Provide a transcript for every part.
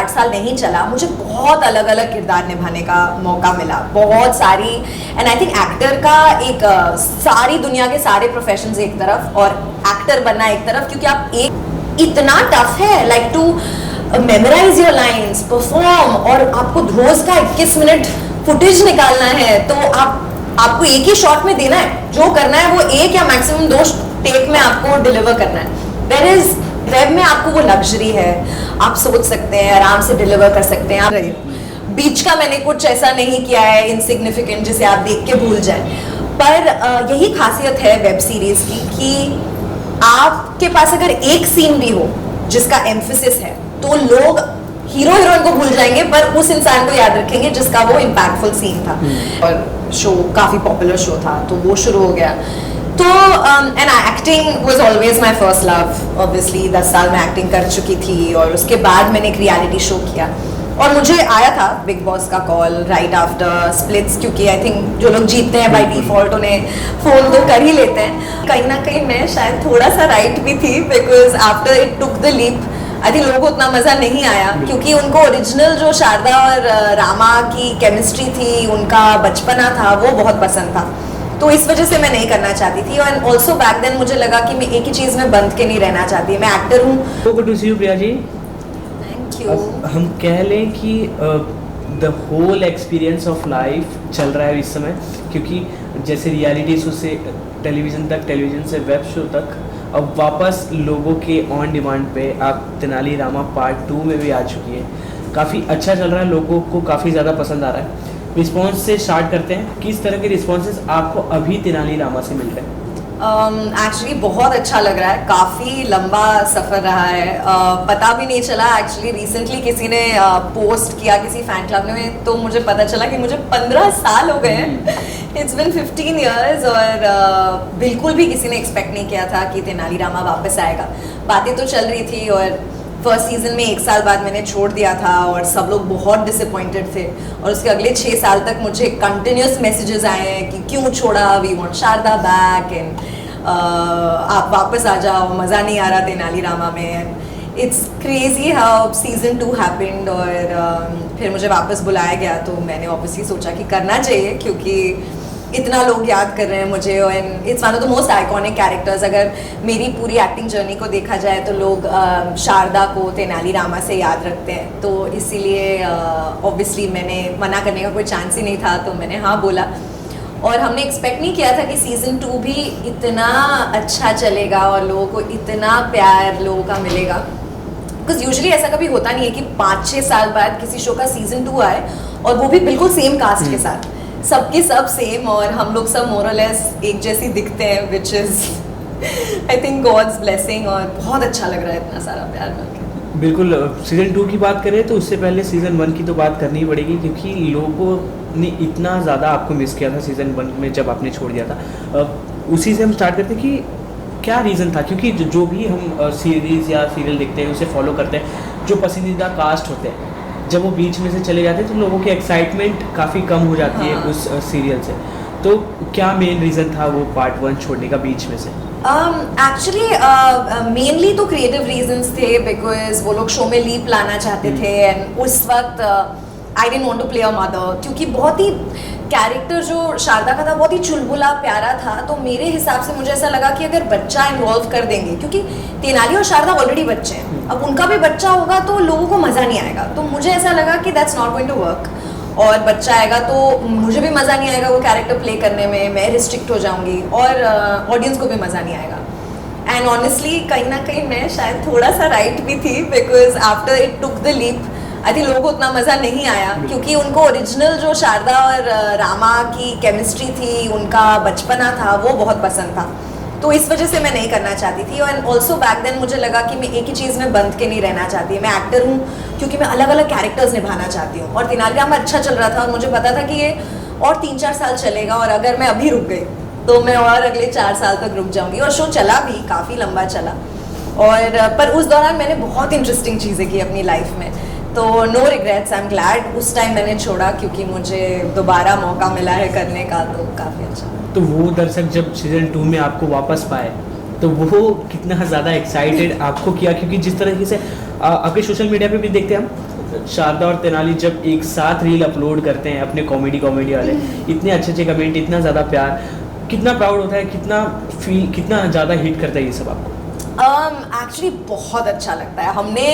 7-8 साल नहीं चला, मुझे बहुत अलग अलग किरदार निभाने का मौका मिला, बहुत सारी। एंड आई थिंक एक्टर का एक सारी दुनिया के सारे प्रोफेशंस एक तरफ और एक्टर बनना एक तरफ, क्योंकि आप एक इतना टफ है like to memorise your lines, perform, और आपको रोज का 21 मिनट फुटेज निकालना है, तो आपको एक ही शॉट में देना है, जो करना है वो एक या मैक्सिमम 2 टेक में आपको डिलीवर करना है। देयर इज वेब में आपको वो लग्जरी है, आप सोच सकते हैं, आराम से डिलीवर कर सकते हैं। आप बीच का मैंने कुछ ऐसा नहीं किया है इनसिग्निफिकेंट जिसे आप देख के भूल जाए, पर यही खासियत है वेब सीरीज की कि आपके पास अगर एक सीन भी हो जिसका एम्फेसिस है तो लोग हीरो हीरोइन को भूल जाएंगे, पर उस इंसान को याद रखेंगे जिसका वो इम्पैक्टफुल सीन था। और शो काफी पॉपुलर शो था, तो वो शुरू हो गया। तो and acting was always my first love. Obviously 10 साल में एक्टिंग कर चुकी थी, और उसके बाद मैंने एक रियलिटी शो किया, और मुझे आया था बिग बॉस का कॉल राइट आफ्टर स्प्लिट्स, क्योंकि आई थिंक जो लोग जीतते हैं बाय डिफॉल्ट उन्हें फोन तो कर ही लेते हैं। कहीं ना कहीं मैं शायद थोड़ा सा राइट भी थी, because after it took the leap I think लोगों को उतना मजा नहीं आया, क्योंकि उनको ओरिजिनल जो शारदा और रामा की केमिस्ट्री थी, उनका बचपना था, वो बहुत पसंद था। तो इस वजह से मैं नहीं करना चाहती थी, और ऑल्सो बैक देन मुझे लगा कि मैं एक ही चीज में बंद के नहीं रहना चाहती। मैं एक्टर हूँ। Good to see you Priya ji. Thank you. हम कह लें कि the whole experience of life चल रहा है इस समय, क्योंकि जैसे रियलिटी शो से टेलीविज़न तक, टेलीविज़न से वेब शो तक, अब वापस लोगों के ऑन डिमांड पे आप तेनाली रामा पार्ट 2 में भी आ चुकी है। काफ़ी अच्छा चल रहा है, लोगों को काफ़ी ज़्यादा पसंद आ रहा है। रिस्पॉन्स से स्टार्ट करते हैं, किस तरह के रिस्पॉन्सेस आपको अभी तेनाली रामा से मिल रहे हैं? एक्चुअली बहुत अच्छा लग रहा है, काफ़ी लंबा सफ़र रहा है, पता भी नहीं चला। एक्चुअली रिसेंटली किसी ने पोस्ट किया किसी फ़ैन क्लब में, तो मुझे पता चला कि मुझे 15 साल हो गए हैं। इट्स बिन 15 ईयर्स, और बिल्कुल भी किसी ने एक्सपेक्ट नहीं किया था कि तेनाली रामा वापस आएगा। बातें तो चल रही थी, और फर्स्ट सीजन में 1 साल बाद मैंने छोड़ दिया था, और सब लोग बहुत डिसअपॉइंटेड थे, और उसके अगले 6 साल तक मुझे कंटिन्यूस मैसेजेस आए हैं कि क्यों छोड़ा, we want Sharda back, and आप वापस आ जाओ, मज़ा नहीं आ रहा तेनाली रामा में। It's crazy how season 2 happened, और फिर मुझे वापस बुलाया गया, तो मैंने ऑब्वियसली सोचा कि करना चाहिए, क्योंकि इतना लोग याद कर रहे हैं मुझे, and it's one of the most iconic characters. अगर मेरी पूरी एक्टिंग जर्नी को देखा जाए तो लोग शारदा को तेनाली रामा से याद रखते हैं, तो इसीलिए ऑब्वियसली मैंने मना करने का कोई चांस ही नहीं था, तो मैंने हाँ बोला। और हमने एक्सपेक्ट नहीं किया था कि सीज़न 2 भी इतना अच्छा चलेगा और लोगों को इतना प्यार लोगों का मिलेगा, बिकॉज यूजुअली ऐसा कभी होता नहीं है कि 5-6 साल बाद किसी शो का सीज़न 2 आए, और वो भी बिल्कुल सेम कास्ट के साथ, सबके सब सेम, और हम लोग सब मोर और लेस एक जैसी दिखते हैं, which is I think God's blessing, और बहुत अच्छा लग रहा है इतना सारा प्यार मिलकर। बिल्कुल। सीज़न 2 की बात करें तो उससे पहले सीज़न 1 की तो बात करनी ही पड़ेगी, क्योंकि लोगों ने इतना ज़्यादा आपको मिस किया था सीज़न 1 में जब आपने छोड़ दिया था। उसी से हम स्टार्ट करते हैं कि क्या रीज़न था, क्योंकि जो भी हम सीरीज़ या सीरियल देखते हैं उसे फॉलो करते हैं, जो पसंदीदा कास्ट होते हैं जब वो बीच में से चले जाते हैं तो लोगों की एक्साइटमेंट काफ़ी कम हो जाती है उस सीरियल से। तो क्या मेन रीज़न था वो पार्ट 1 छोड़ने का बीच में से? एक्चुअली मेनली तो क्रिएटिव रीजंस थे, बिकॉज वो लोग शो में लीप लाना चाहते थे, एंड उस वक्त I didn't want to play a mother, क्योंकि बहुत ही कैरेक्टर जो शारदा का था बहुत ही चुलबुला प्यारा था, तो मेरे हिसाब से मुझे ऐसा लगा कि अगर बच्चा इन्वॉल्व कर देंगे, क्योंकि तेनाली और शारदा ऑलरेडी बच्चे हैं, अब उनका भी बच्चा होगा तो लोगों को मज़ा नहीं आएगा, तो मुझे ऐसा लगा कि that's not going to work, और बच्चा आएगा तो मुझे भी मज़ा नहीं आएगा वो कैरेक्टर प्ले करने में, मैं रिस्ट्रिक्ट हो जाऊंगी, और ऑडियंस को भी मज़ा नहीं आएगा। एंड ऑनेस्टली कहीं ना कहीं मैं शायद थोड़ा सा राइट भी थी, because after it took the leap I think लोगों को उतना मज़ा नहीं आया, क्योंकि उनको ओरिजिनल जो शारदा और रामा की केमिस्ट्री थी, उनका बचपना था, वो बहुत पसंद था, तो इस वजह से मैं नहीं करना चाहती थी। और ऑल्सो बैक देन मुझे लगा कि मैं एक ही चीज़ में बंद के नहीं रहना चाहती, मैं एक्टर हूँ, क्योंकि मैं अलग अलग कैरेक्टर्स निभाना चाहती हूँ, और तेनाली रामा अच्छा चल रहा था, और मुझे पता था कि ये और 3-4 साल चलेगा, और अगर मैं अभी रुक गई तो मैं और अगले 4 साल तक रुक जाऊंगी, और शो चला भी, काफ़ी लंबा चला, और पर उस दौरान मैंने बहुत इंटरेस्टिंग चीज़ें की अपनी लाइफ में, तो no regrets, I am glad उस टाइम मैंने छोड़ा, क्योंकि मुझे दोबारा मौका मिला है करने का, तो काफ़ी अच्छा। तो वो दर्शक जब सीज़न 2 में आपको वापस पाए तो वो कितना ज़्यादा एक्साइटेड आपको किया, क्योंकि जिस तरीके से आपके सोशल मीडिया पे भी देखते हैं हम, शारदा और तेनाली जब एक साथ रील अपलोड करते हैं अपने कॉमेडी वाले, इतने अच्छे कमेंट, इतना ज़्यादा प्यार, कितना प्राउड होता है, कितना ज़्यादा हिट करता है ये सब आपको? एक्चुअली बहुत अच्छा लगता है। हमने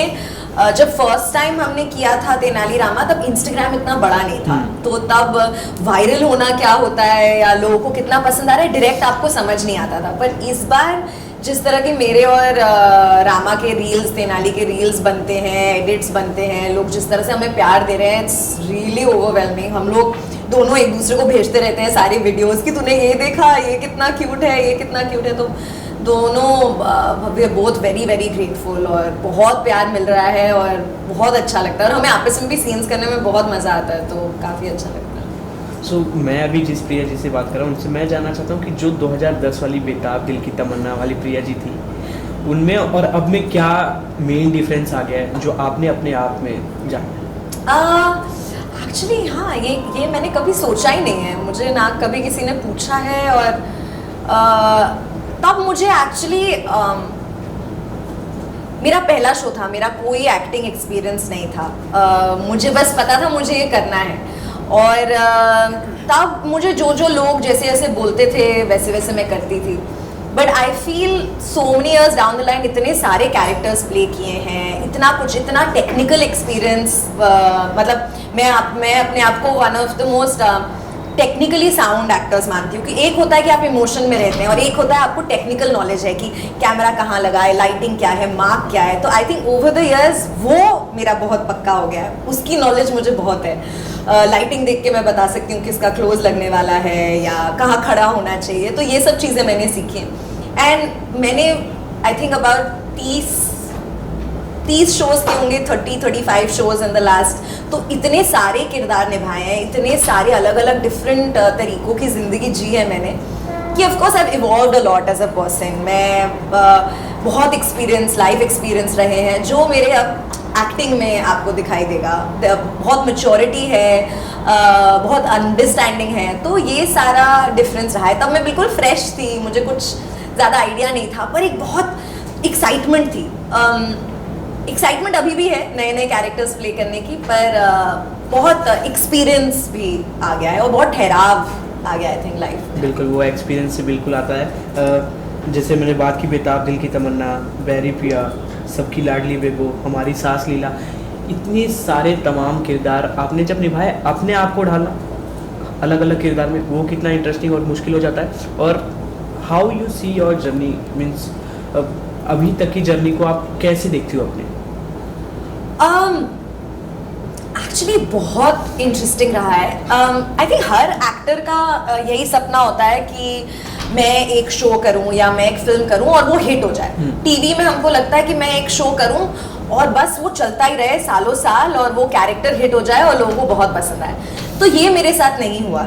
जब फर्स्ट टाइम हमने किया था तेनाली रामा, तब इंस्टाग्राम इतना बड़ा नहीं था, तो तब वायरल होना क्या होता है या लोगों को कितना पसंद आ रहा है डायरेक्ट आपको समझ नहीं आता था। पर इस बार जिस तरह के मेरे और रामा के रील्स, तेनाली के रील्स बनते हैं, एडिट्स बनते हैं, लोग जिस तरह से हमें प्यार दे रहे हैं, इट्स रियली ओवरवेलमिंग। हम लोग दोनों एक दूसरे को भेजते रहते हैं सारे वीडियोस कि तूने ये देखा, ये कितना क्यूट है, ये कितना क्यूट है। तो दोनों we are both very very grateful और बहुत प्यार मिल रहा है और बहुत अच्छा लगता है, और हमें आपस में भी सीन्स करने में बहुत मज़ा आता है, तो काफ़ी अच्छा लगता है। सो मैं अभी जिस प्रिया जी से बात कर रहा हूँ उनसे मैं जानना चाहता हूँ कि जो 2010 वाली बेताब दिल की तमन्ना वाली प्रिया जी थी, उनमें और अब में क्या मेन डिफरेंस आ गया है जो आपने अपने आप में जाना? एक्चुअली हाँ, ये मैंने कभी सोचा ही नहीं है, मुझे ना कभी किसी ने पूछा है। और तब मुझे एक्चुअली मेरा पहला शो था, मेरा कोई एक्टिंग एक्सपीरियंस नहीं था, मुझे बस पता था मुझे ये करना है। और तब मुझे जो लोग जैसे जैसे बोलते थे वैसे वैसे मैं करती थी। But I feel so many years down the line इतने सारे कैरेक्टर्स प्ले किए हैं, इतना कुछ, इतना टेक्निकल एक्सपीरियंस, मतलब मैं अपने आप को one of the most technically sound actors मानती हूँ कि एक होता है कि आप इमोशन में रहते हैं और एक होता है आपको टेक्निकल नॉलेज है कि कैमरा कहाँ लगाए, लाइटिंग क्या है, मार्क क्या है। तो I think over the years वो मेरा बहुत पक्का हो गया है, उसकी नॉलेज मुझे बहुत है। लाइटिंग देख के मैं बता सकती हूँ किसका क्लोज लगने वाला है या कहाँ खड़ा होना चाहिए, तो ये सब चीज़ें मैंने सीखी हैं। एंड मैंने आई थिंक अबाउट 30 शोज़ के होंगे, 30-35 शोज़ इन द लास्ट। तो इतने सारे किरदार निभाए हैं, इतने सारे अलग अलग डिफरेंट तरीक़ों की ज़िंदगी जी है मैंने, कि of course I have evolved a lot as a person. मैं बहुत लाइफ एक्सपीरियंस रहे हैं जो मेरे अब एक्टिंग में आपको दिखाई देगा। बहुत मैच्योरिटी है, बहुत अंडरस्टैंडिंग है, तो ये सारा डिफरेंस रहा है। तब मैं बिल्कुल फ्रेश थी, मुझे कुछ ज़्यादा आइडिया नहीं था, पर एक बहुत एक्साइटमेंट थी। एक्साइटमेंट अभी भी है नए नए कैरेक्टर्स प्ले करने की, पर बहुत एक्सपीरियंस भी आ गया है और बहुत ठहराव आ गया आई थिंक लाइफ। बिल्कुल, वो एक्सपीरियंस से बिल्कुल आता है। जैसे मैंने बात की बेताब दिल की तमन्ना, बैरी पिया, सबकी लाडली बेबो, हमारी सास लीला, इतने सारे तमाम किरदार आपने जब निभाए, अपने आप को ढाला अलग अलग किरदार में, वो कितना इंटरेस्टिंग और मुश्किल हो जाता है। और how you see your journey, means अभी तक की जर्नी को आप कैसे देखती हो अपने? एक्चुअली बहुत इंटरेस्टिंग रहा है। आई थिंक हर एक्टर का यही सपना होता है कि मैं एक शो करूं या मैं एक फिल्म करूं और वो हिट हो जाए। टीवी में हमको लगता है कि मैं एक शो करूं और बस वो चलता ही रहे सालों साल और वो कैरेक्टर हिट हो जाए और लोगों को बहुत पसंद आए। तो ये मेरे साथ नहीं हुआ।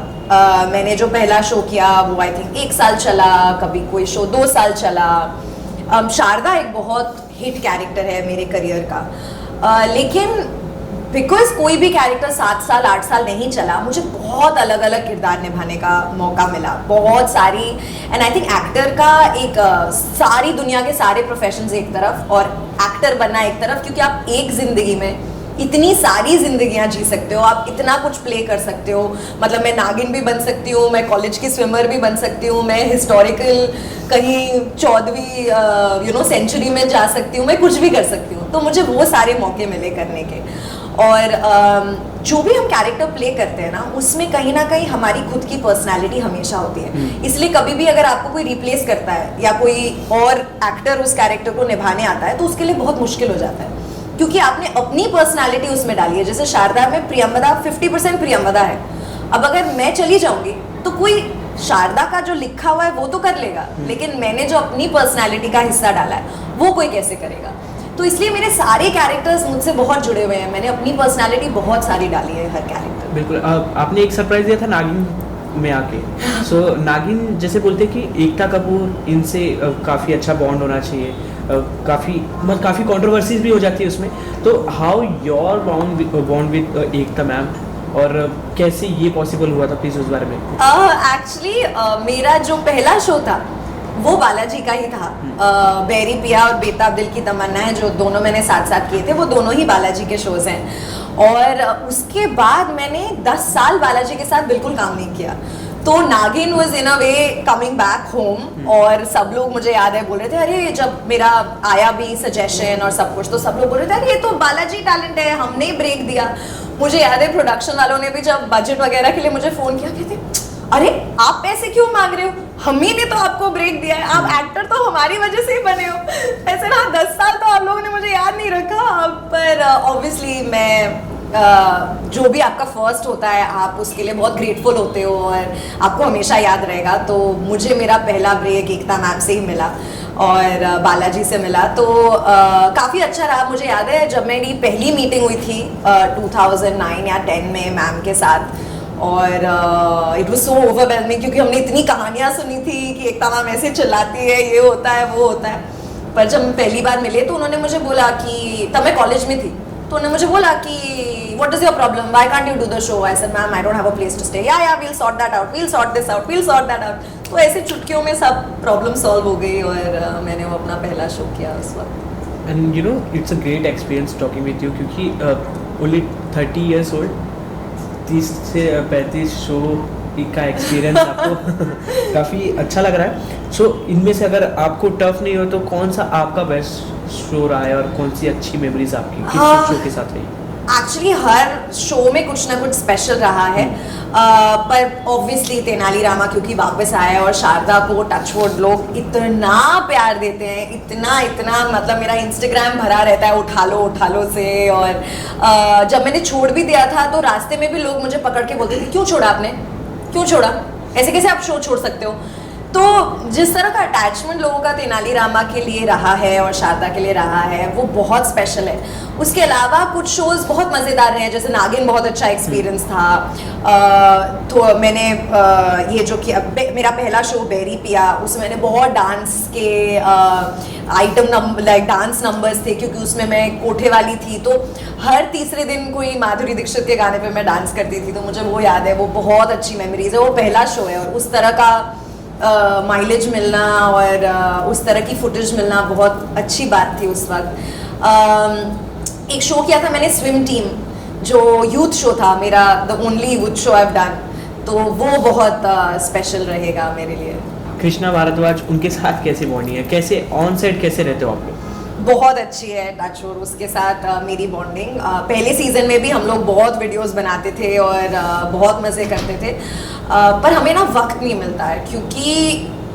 मैंने जो पहला शो किया वो आई थिंक 1 साल चला, कभी कोई शो 2 साल चला। शारदा एक बहुत हिट कैरेक्टर है मेरे करियर का, लेकिन बिकॉज कोई भी कैरेक्टर 7 साल 8 साल नहीं चला, मुझे बहुत अलग अलग किरदार निभाने का मौका मिला, बहुत सारी। एंड आई थिंक एक्टर का एक सारी दुनिया के सारे प्रोफेशंस एक तरफ और एक्टर बनना एक तरफ, क्योंकि आप एक ज़िंदगी में इतनी सारी जिंदगियां जी सकते हो, आप इतना कुछ प्ले कर सकते हो। मतलब मैं नागिन भी बन सकती हूँ, मैं कॉलेज की स्विमर भी बन सकती हूँ, मैं हिस्टोरिकल कहीं 14वीं सेंचुरी में जा सकती हूँ, मैं कुछ भी कर सकती हूँ। तो मुझे वो सारे मौके मिले करने के। और जो भी हम कैरेक्टर प्ले करते हैं ना, उसमें कहीं ना कहीं हमारी खुद की पर्सनालिटी हमेशा होती है। इसलिए कभी भी अगर आपको कोई रिप्लेस करता है या कोई और एक्टर उस कैरेक्टर को निभाने आता है, तो उसके लिए बहुत मुश्किल हो जाता है, क्योंकि आपने अपनी पर्सनालिटी उसमें डाली है। जैसे शारदा में प्रियंवदा 50% प्रियंवदा है। अब अगर मैं चली जाऊंगी तो कोई शारदा का जो लिखा हुआ है वो तो कर लेगा, लेकिन मैंने जो अपनी पर्सनालिटी का हिस्सा डाला है वो कोई कैसे करेगा। तो इसलिए मेरे सारे कैरेक्टर्स मुझसे बहुत जुड़े हुए हैं, मैंने अपनी पर्सनालिटी बहुत सारी डाली है हर कैरेक्टर। बिल्कुल। आपने एक सरप्राइज दिया था नागिन में आके। सो नागिन जैसे बोलते हैं कि एकता कपूर, इनसे काफ़ी अच्छा बॉन्ड होना चाहिए, काफ़ी कंट्रोवर्सीज भी हो जाती है उसमें। तो how your bond with Ekta ma'am, और कैसे ये पॉसिबल हुआ था, प्लीज़ उस बारे में। एक्चुअली मेरा जो पहला शो था वो बालाजी का ही था। बेरी पिया और बेताब दिल की तमन्ना है जो दोनों मैंने साथ साथ किए थे, वो दोनों ही बालाजी के शोज हैं। और उसके बाद मैंने 10 साल बालाजी के साथ बिल्कुल काम नहीं किया। तो नागिन was in a way coming back home, और सब लोग मुझे याद है बोल रहे थे, अरे जब मेरा आया भी सजेशन और सब कुछ, तो सब लोग बोल रहे थे अरे ये तो बालाजी टैलेंट है, हमने ही ब्रेक दिया। मुझे याद है प्रोडक्शन वालों ने भी जब बजट वगैरह के लिए मुझे फोन किया, कहते अरे आप पैसे क्यों मांग रहे हो, हम ही ने तो आपको ब्रेक दिया है, आप एक्टर तो हमारी वजह से ही बने हो। ऐसे ना 10 साल तो आप लोगों ने मुझे याद नहीं रखा, पर ऑब्वियसली मैं जो भी आपका फर्स्ट होता है आप उसके लिए बहुत ग्रेटफुल होते हो और आपको हमेशा याद रहेगा। तो मुझे मेरा पहला ब्रेक एकता मैम से ही मिला और बालाजी से मिला, तो काफ़ी अच्छा रहा। मुझे याद है जब मेरी पहली मीटिंग हुई थी 2009 या 10 में मैम के साथ, और इट वाज सो ओवरवेलमिंग क्योंकि हमने इतनी कहानियाँ सुनी थी कि एकता मैम ऐसे चिल्लाती है, ये होता है वो होता है। पर जब हम पहली बार मिले तो उन्होंने मुझे बोला कि तब मैं कॉलेज में थी, तो उन्होंने मुझे बोला कि what is your problem, why can't you do the show. I said ma'am I don't have a place to stay, या we'll sort that out, we'll sort this out, we'll sort that out. तो ऐसे चुटकियों में सब problem solve हो गई और मैंने वो अपना पहला शो किया उस वक्त। And you know it's a great experience talking with you, क्योंकि ओनली 30 years old, 30 से 35 शो का एक्सपीरियंस आपको काफ़ी अच्छा लग रहा है। सो इनमें से अगर आपको टफ नहीं हो तो कौन सा आपका बेस्ट शो रहा है और कौन सी अच्छी मेमोरीज आपकी किस शो के साथ रही? एक्चुअली हर शो में कुछ ना कुछ स्पेशल रहा है, पर ऑब्वियसली तेनालीरामा क्योंकि वापस आया है और शारदा को टचवुड लोग इतना प्यार देते हैं, इतना इतना, मतलब मेरा इंस्टाग्राम भरा रहता है उठा लो से। और जब मैंने छोड़ भी दिया था तो रास्ते में भी लोग मुझे पकड़ के बोलते थे क्यों छोड़ा आपने, क्यों छोड़ा, ऐसे कैसे आप शो छोड़ सकते हो। तो जिस तरह का अटैचमेंट लोगों का तेनालीरामा के लिए रहा है और शारदा के लिए रहा है वो बहुत स्पेशल है। उसके अलावा कुछ शोज़ बहुत मज़ेदार रहे हैं, जैसे नागिन बहुत अच्छा एक्सपीरियंस था। तो मैंने ये जो कि मेरा पहला शो बेरी पिया, उसमें मैंने बहुत डांस के item number like dance numbers थे, क्योंकि उसमें मैं कोठे वाली थी, तो हर तीसरे दिन कोई माधुरी दीक्षित के गाने पे मैं डांस करती थी। तो मुझे वो याद है, वो बहुत अच्छी मेमोरीज है। वो पहला शो है और उस तरह का माइलेज मिलना और उस तरह की फुटेज मिलना बहुत अच्छी बात थी उस वक्त। एक शो किया था मैंने स्विम टीम, जो यूथ शो था मेरा, the only youth show I have done, तो वो बहुत स्पेशल रहेगा मेरे लिए। कृष्णा भारद्वाज, उनके साथ कैसी बॉन्डिंग है, कैसे ऑन सेट कैसे रहते हो आप लोग? बहुत अच्छी है टच, और उसके साथ मेरी बॉन्डिंग पहले सीज़न में भी हम लोग बहुत वीडियोस बनाते थे और बहुत मज़े करते थे, पर हमें ना वक्त नहीं मिलता है क्योंकि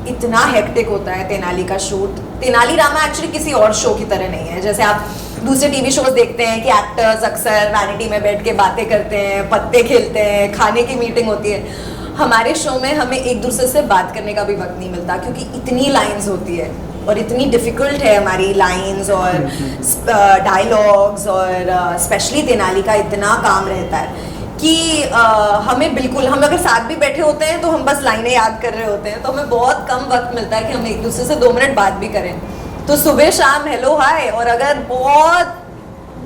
इतना हेक्टिक होता है तेनाली का शूट। तेनालीरामा एक्चुअली किसी और शो की तरह नहीं है, जैसे आप दूसरे टीवी शोज देखते हैं कि एक्टर्स अक्सर वैनिटी में बैठ के बातें करते हैं, पत्ते खेलते हैं, खाने की मीटिंग होती है। हमारे शो में हमें एक दूसरे से बात करने का भी वक्त नहीं मिलता क्योंकि इतनी लाइंस होती है और इतनी डिफ़िकल्ट है हमारी लाइंस और डायलॉग्स, और स्पेशली तेनाली का इतना काम रहता है कि हमें बिल्कुल, हम अगर साथ भी बैठे होते हैं तो हम बस लाइनें याद कर रहे होते हैं, तो हमें बहुत कम वक्त मिलता है कि हम एक दूसरे से 2 मिनट बात भी करें। तो सुबह शाम हेलो हाय, और अगर बहुत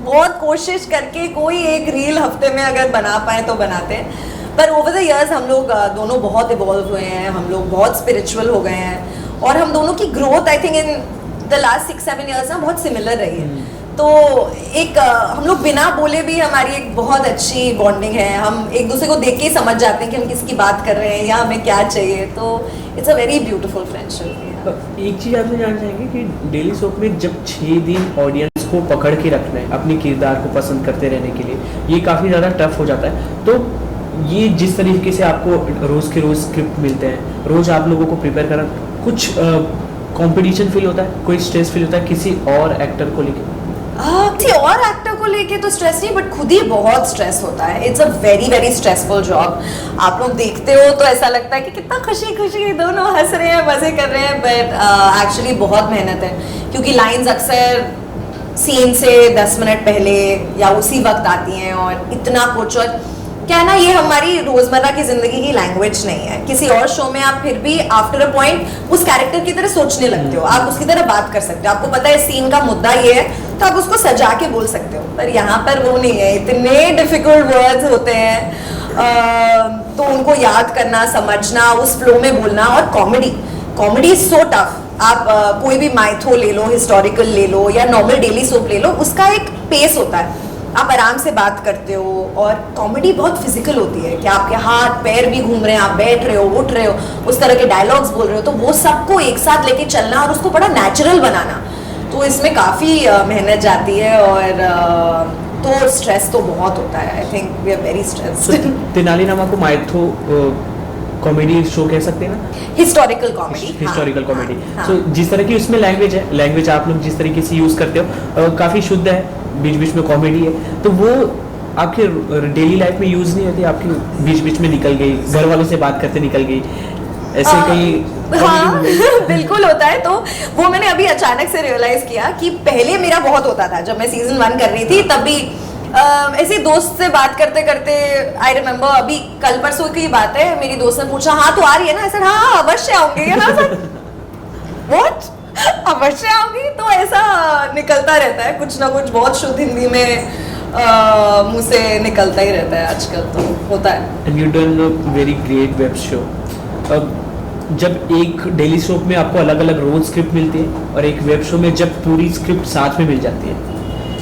बहुत कोशिश करके कोई एक रील हफ्ते में अगर बना पाए तो बनाते हैं। पर ओवर द इयर्स हम लोग दोनों बहुत इवॉल्व हुए हैं, हम लोग बहुत स्पिरिचुअल हो गए हैं और हम दोनों की growth I think in the last 6-7 years ना बहुत सिमिलर रही है। तो एक हम लोग बिना बोले भी हमारी एक बहुत अच्छी बॉन्डिंग है, हम एक दूसरे को देख के ही समझ जाते हैं कि हम किसकी बात कर रहे हैं या हमें क्या चाहिए। तो it's a very beautiful friendship. एक चीज़ आपसे जानना चाहेंगे कि डेली सोप में जब 6 दिन ऑडियंस को पकड़ के रखना है अपने किरदार को पसंद करते रहने के लिए, ये काफ़ी ज़्यादा टफ हो जाता है। तो ये जिस तरीके से आपको रोज़ के रोज़ स्क्रिप्ट मिलते हैं, रोज़ आप लोगों को प्रिपेयर करना, कुछ कंपटीशन फील होता है, कोई स्ट्रेस फील होता है किसी और एक्टर को लेकर? किसी और एक्टर को लेके तो स्ट्रेस नहीं, बट खुद ही बहुत स्ट्रेस होता है। It's a very very stressful job. आप लोग देखते हो तो ऐसा लगता है कि कितना खुशी खुशी दोनों हंस रहे हैं, मज़े कर रहे हैं, बट एक्चुअली बहुत मेहनत है क्योंकि लाइंस अक्सर सीन से 10 मिनट पहले या उसी वक्त आती हैं और इतना कुछ। और क्या है ना, ये हमारी रोज़मर्रा की ज़िंदगी की लैंग्वेज नहीं है। किसी और शो में आप फिर भी आफ्टर अ पॉइंट उस कैरेक्टर की तरह सोचने लगते हो, आप उसकी तरह बात कर सकते हो, आपको पता है सीन का मुद्दा ये है तो आप उसको सजा के बोल सकते हो। पर यहाँ पर वो नहीं है, इतने डिफ़िकल्ट वर्ड्स होते हैं तो उनको याद करना, समझना, उस फ्लो में बोलना। और कॉमेडी इज सो टफ. आप कोई भी माइथो ले लो, हिस्टोरिकल ले लो या नॉर्मल डेली सोप ले लो, उसका एक पेस होता है. आप आराम से बात करते हो. और कॉमेडी बहुत फिजिकल होती है कि आपके हाथ पैर भी घूम रहे हैं, आप बैठ रहे हो, उठ रहे हो, उस तरह के डायलॉग्स बोल रहे हो, तो वो सबको एक साथ लेके चलना और उसको बड़ा नेचुरल बनाना, तो इसमें काफ़ी मेहनत जाती है. और तो स्ट्रेस तो बहुत होता है. I think we are very stressed. Tenali Rama को माइथो कॉमेडी शो कह सकते हैं ना? Historical comedy. Historical comedy. So जिस तरह की उसमें लैंग्वेज है, लैंग्वेज आप लोग जिस तरीके से यूज़ करते हो काफ़ी शुद्ध है, बीच बीच में कॉमेडी है, तो वो आपके डेली लाइफ में यूज़ नहीं होती, आपकी बीच बीच में निकल गई, घर वालों से बात करते निकल गई, ऐसे कहीं? हाँ बिल्कुल होता है. तो वो मैंने अभी अचानक से रियलाइज किया कि पहले मेरा बहुत होता था. जब मैं सीजन 1 कर रही थी तब भी ऐसे दोस्त से बात करते करते, आई रिमेम्बर अभी कल परसों की बात है, मेरी दोस्त ने पूछा हाँ तो आ रही है ना. ऐसा हाँ अवश्य आऊंगी. व्हाट अवश्य आऊंगी. तो ऐसा निकलता रहता है कुछ ना कुछ, बहुत शुद्ध हिंदी में मुंह से निकलता ही रहता है आजकल, तो होता है. And you done a very great web show. जब एक डेली सोप में आपको अलग अलग रोज स्क्रिप्ट मिलती है और एक वेब शो में जब पूरी स्क्रिप्ट साथ में मिल जाती है,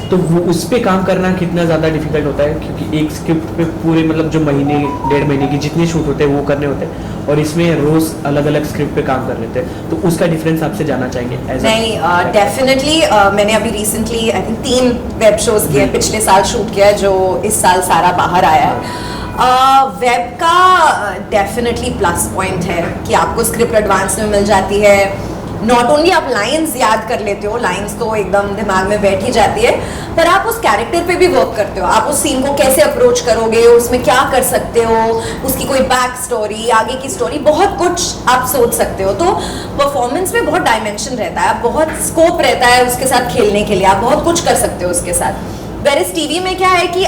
तो वो उस पे काम करना कितना ज़्यादा डिफिकल्ट होता है? क्योंकि एक स्क्रिप्ट पे पूरे मतलब जो महीने 1.5 महीने की जितने शूट होते हैं वो करने होते हैं, और इसमें रोज अलग अलग स्क्रिप्ट पे काम कर लेते हैं, तो उसका डिफरेंस आपसे जानना चाहेंगे. नहीं डेफिनेटली मैंने अभी recently I think 3 web shows किए, पिछले साल शूट किया, जो इस साल सारा बाहर आया है. वेब का डेफिनेटली प्लस पॉइंट है कि आपको स्क्रिप्ट एडवांस में मिल जाती है. नॉट ओनली आप लाइंस याद कर लेते हो, लाइंस तो एकदम दिमाग में बैठ ही जाती है, पर आप उस कैरेक्टर पे भी वर्क करते हो. आप उस सीन को कैसे अप्रोच करोगे, उसमें क्या कर सकते हो, उसकी कोई बैक स्टोरी, आगे की स्टोरी, बहुत कुछ आप सोच सकते हो. तो परफॉर्मेंस में बहुत डायमेंशन रहता है, बहुत स्कोप रहता है उसके साथ खेलने के लिए, आप बहुत कुछ कर सकते हो उसके साथ. वेयर टीवी में क्या है कि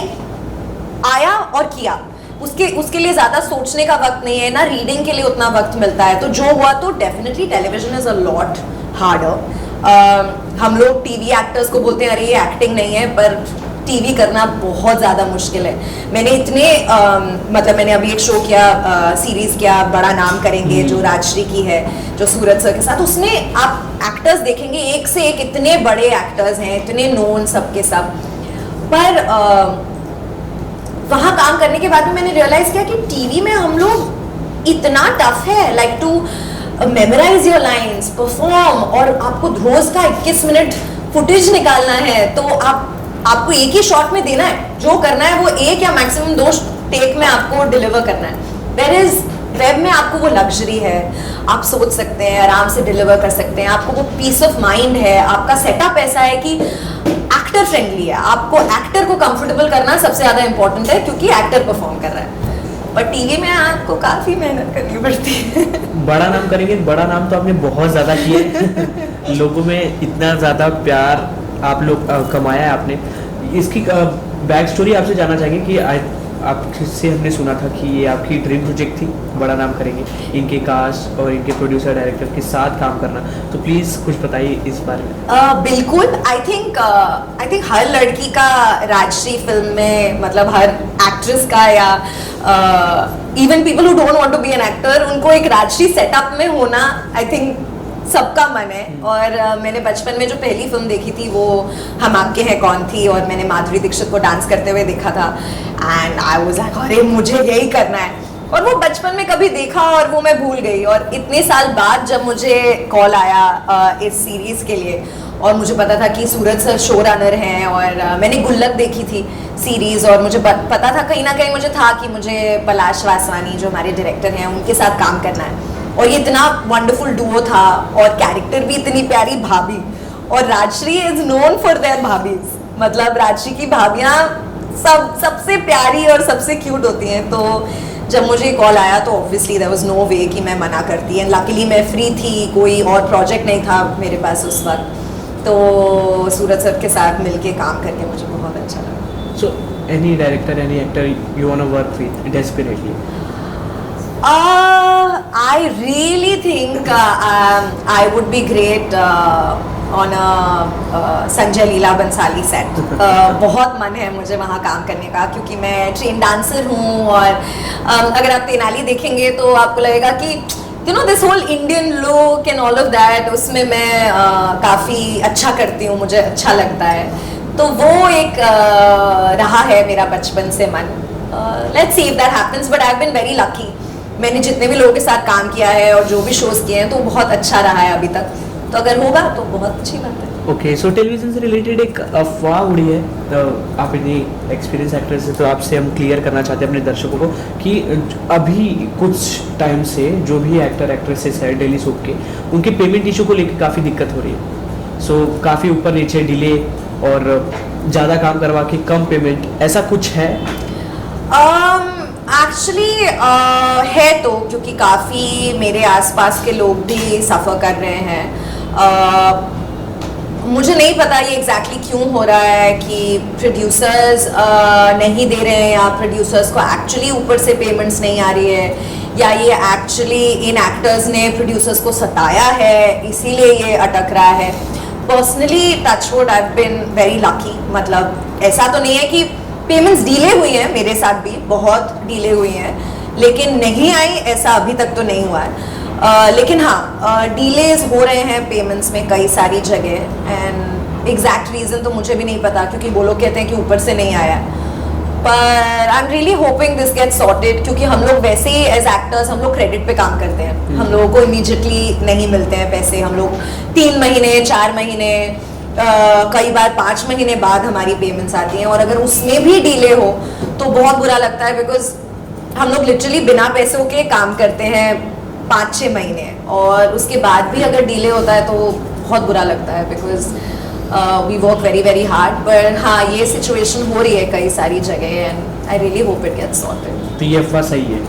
आया और किया, उसके लिए ज़्यादा सोचने का वक्त नहीं है ना, रीडिंग के लिए उतना वक्त मिलता है. तो जो हुआ, तो definitely television is a lot harder. हम लोग टीवी एक्टर्स को बोलते हैं अरे ये एक्टिंग नहीं है, पर टीवी करना बहुत ज़्यादा मुश्किल है. मैंने इतने मतलब मैंने अभी एक शो किया, सीरीज़ किया, बड़ा नाम करेंगे, जो राजश्री की है, जो सूरज सर के साथ. उसमें आप एक्टर्स देखेंगे एक से एक इतने बड़े एक्टर्स हैं, इतने नोन सबके सब. पर वहाँ काम करने के बाद में मैंने रियलाइज किया कि टीवी में हम लोग इतना टफ है, like to memorise your lines, perform, और आपको रोज का 21 मिनट फुटेज निकालना है, तो आपको एक ही शॉट में देना है, जो करना है वो एक या मैक्सिमम 2 टेक में आपको डिलीवर करना है. वेयर इज वेब में आपको वो लग्जरी है, आप सोच सकते हैं, आराम से डिलीवर कर सकते हैं, आपको वो पीस ऑफ माइंड है, आपका सेटअप ऐसा है कि एक्टर फ्रेंडली है. आपको एक्टर को कंफर्टेबल करना सबसे ज़्यादा इंपॉर्टेंट है, क्योंकि एक्टर परफॉर्म कर रहा है. पर टीवी में आपको काफ़ी मेहनत करनी पड़ती है. बड़ा नाम करेंगे, बड़ा नाम तो आपने बहुत ज़्यादा किया है. लोगों में इतना ज़्यादा प्यार आप लोग कमाया है आपने. इसकी बैक स्टोरी आपसे जानना चाहेंगे कि आपसे हमने सुना था कि ये आपकी ड्रीम प्रोजेक्ट थी, बड़ा नाम करेंगे, इनके कास्ट और इनके प्रोड्यूसर डायरेक्टर के साथ काम करना, तो प्लीज़ कुछ बताइए इस बारे में. बिल्कुल. आई थिंक हर लड़की का राजश्री फिल्म में, मतलब हर एक्ट्रेस का, या even people who don't want to be an actor, उनको एक राजश्री सेटअप में होना आई थिंक सबका मन है. और मैंने बचपन में जो पहली फिल्म देखी थी वो हम आपके हैं कौन थी, और मैंने माधुरी दीक्षित को डांस करते हुए देखा था, एंड आई वाज लाइक अरे मुझे यही करना है. और वो बचपन में कभी देखा और वो मैं भूल गई. और इतने साल बाद जब मुझे कॉल आया इस सीरीज़ के लिए, और मुझे पता था कि सूरज सर शो रनर हैं, और मैंने गुल्लक देखी थी सीरीज़, और मुझे पता था कहीं ना कहीं मुझे था कि मुझे पलाश वासवानी जो हमारे डायरेक्टर हैं उनके साथ काम करना है. और ये इतना वंडरफुल डुओ था, और कैरेक्टर भी इतनी प्यारी भाभी, और Rajshri is known for their bhabhis. मतलब राजश्री की भाभियाँ सबसे प्यारी और सबसे क्यूट होती हैं. तो जब मुझे कॉल आया तो ऑब्वियसली देयर वाज नो वे कि मैं मना करती. एंड लकीली मैं फ्री थी, कोई और प्रोजेक्ट नहीं था मेरे पास उस वक्त, तो सूरज सर के साथ मिलके काम करके मुझे बहुत अच्छा लगा. So any director, any actor you want to work with desperately? I really think I would be great on a Sanjay Leela Bhansali सेट. बहुत मन है मुझे वहाँ काम करने का, क्योंकि मैं ट्रेन डांसर हूँ. और अगर आप तेनाली देखेंगे तो आपको लगेगा कि you know this whole Indian look and all of that, उसमें मैं काफ़ी अच्छा करती हूँ, मुझे अच्छा लगता है, तो वो एक रहा है मेरा बचपन से मन। Let's see if that happens, but I have been very lucky. मैंने जितने भी लोगों के साथ काम किया है और जो भी शोज़ किए हैं तो बहुत अच्छा रहा है अभी तक, तो अगर होगा तो बहुत अच्छी बात है। ओके, सो टेलीविजन से रिलेटेड एक अफवाह उड़ी है, आप इतनी एक्सपीरियंस एक्ट्रेस है तो आपसे हम क्लियर करना चाहते हैं अपने दर्शकों को कि अभी कुछ टाइम से जो भी एक्टर एक्ट्रेसेस है डेली सोप के, उनके पेमेंट इशू को लेकर काफ़ी दिक्कत हो रही है। सो काफ़ी ऊपर नीचे डिले और ज़्यादा काम करवा के कम पेमेंट, ऐसा कुछ है? एक्चुअली है तो, क्योंकि काफ़ी मेरे आसपास के लोग भी सफ़र कर रहे हैं। मुझे नहीं पता ये एग्जैक्टली क्यों हो रहा है कि प्रोड्यूसर्स नहीं दे रहे हैं, या प्रोड्यूसर्स को एक्चुअली ऊपर से पेमेंट्स नहीं आ रही है, या ये एक्चुअली इन एक्टर्स ने प्रोड्यूसर्स को सताया है इसीलिए ये अटक रहा है। Personally touch wood I have been very lucky, मतलब ऐसा तो नहीं है कि पेमेंट्स डीले हुई हैं, मेरे साथ भी बहुत डीले हुई हैं, लेकिन नहीं आई ऐसा अभी तक तो नहीं हुआ है। लेकिन हाँ, डीलेज हो रहे हैं पेमेंट्स में कई सारी जगह, एंड एग्जैक्ट रीज़न तो मुझे भी नहीं पता, क्योंकि वो लोग कहते हैं कि ऊपर से नहीं आया, पर I am really hoping this get sorted, क्योंकि हम लोग वैसे ही एज एक्टर्स हम लोग क्रेडिट पे काम करते हैं, हम लोगों को इमीडिएटली नहीं मिलते हैं पैसे, हम लोग 3 महीने 4 महीने कई बार 5 महीने बाद हमारी पेमेंट्स आती हैं, और अगर उसमें भी डिले हो तो बहुत बुरा लगता है, बिकॉज हम लोग लिटरली बिना पैसों के काम करते हैं 5-6 महीने, और उसके बाद भी अगर डिले होता है तो बहुत बुरा लगता है, because we work very very hard. पर हाँ, ये सिचुएशन हो रही है कई सारी जगह, and I really hope it gets sorted. तो ये अफवाह सही है?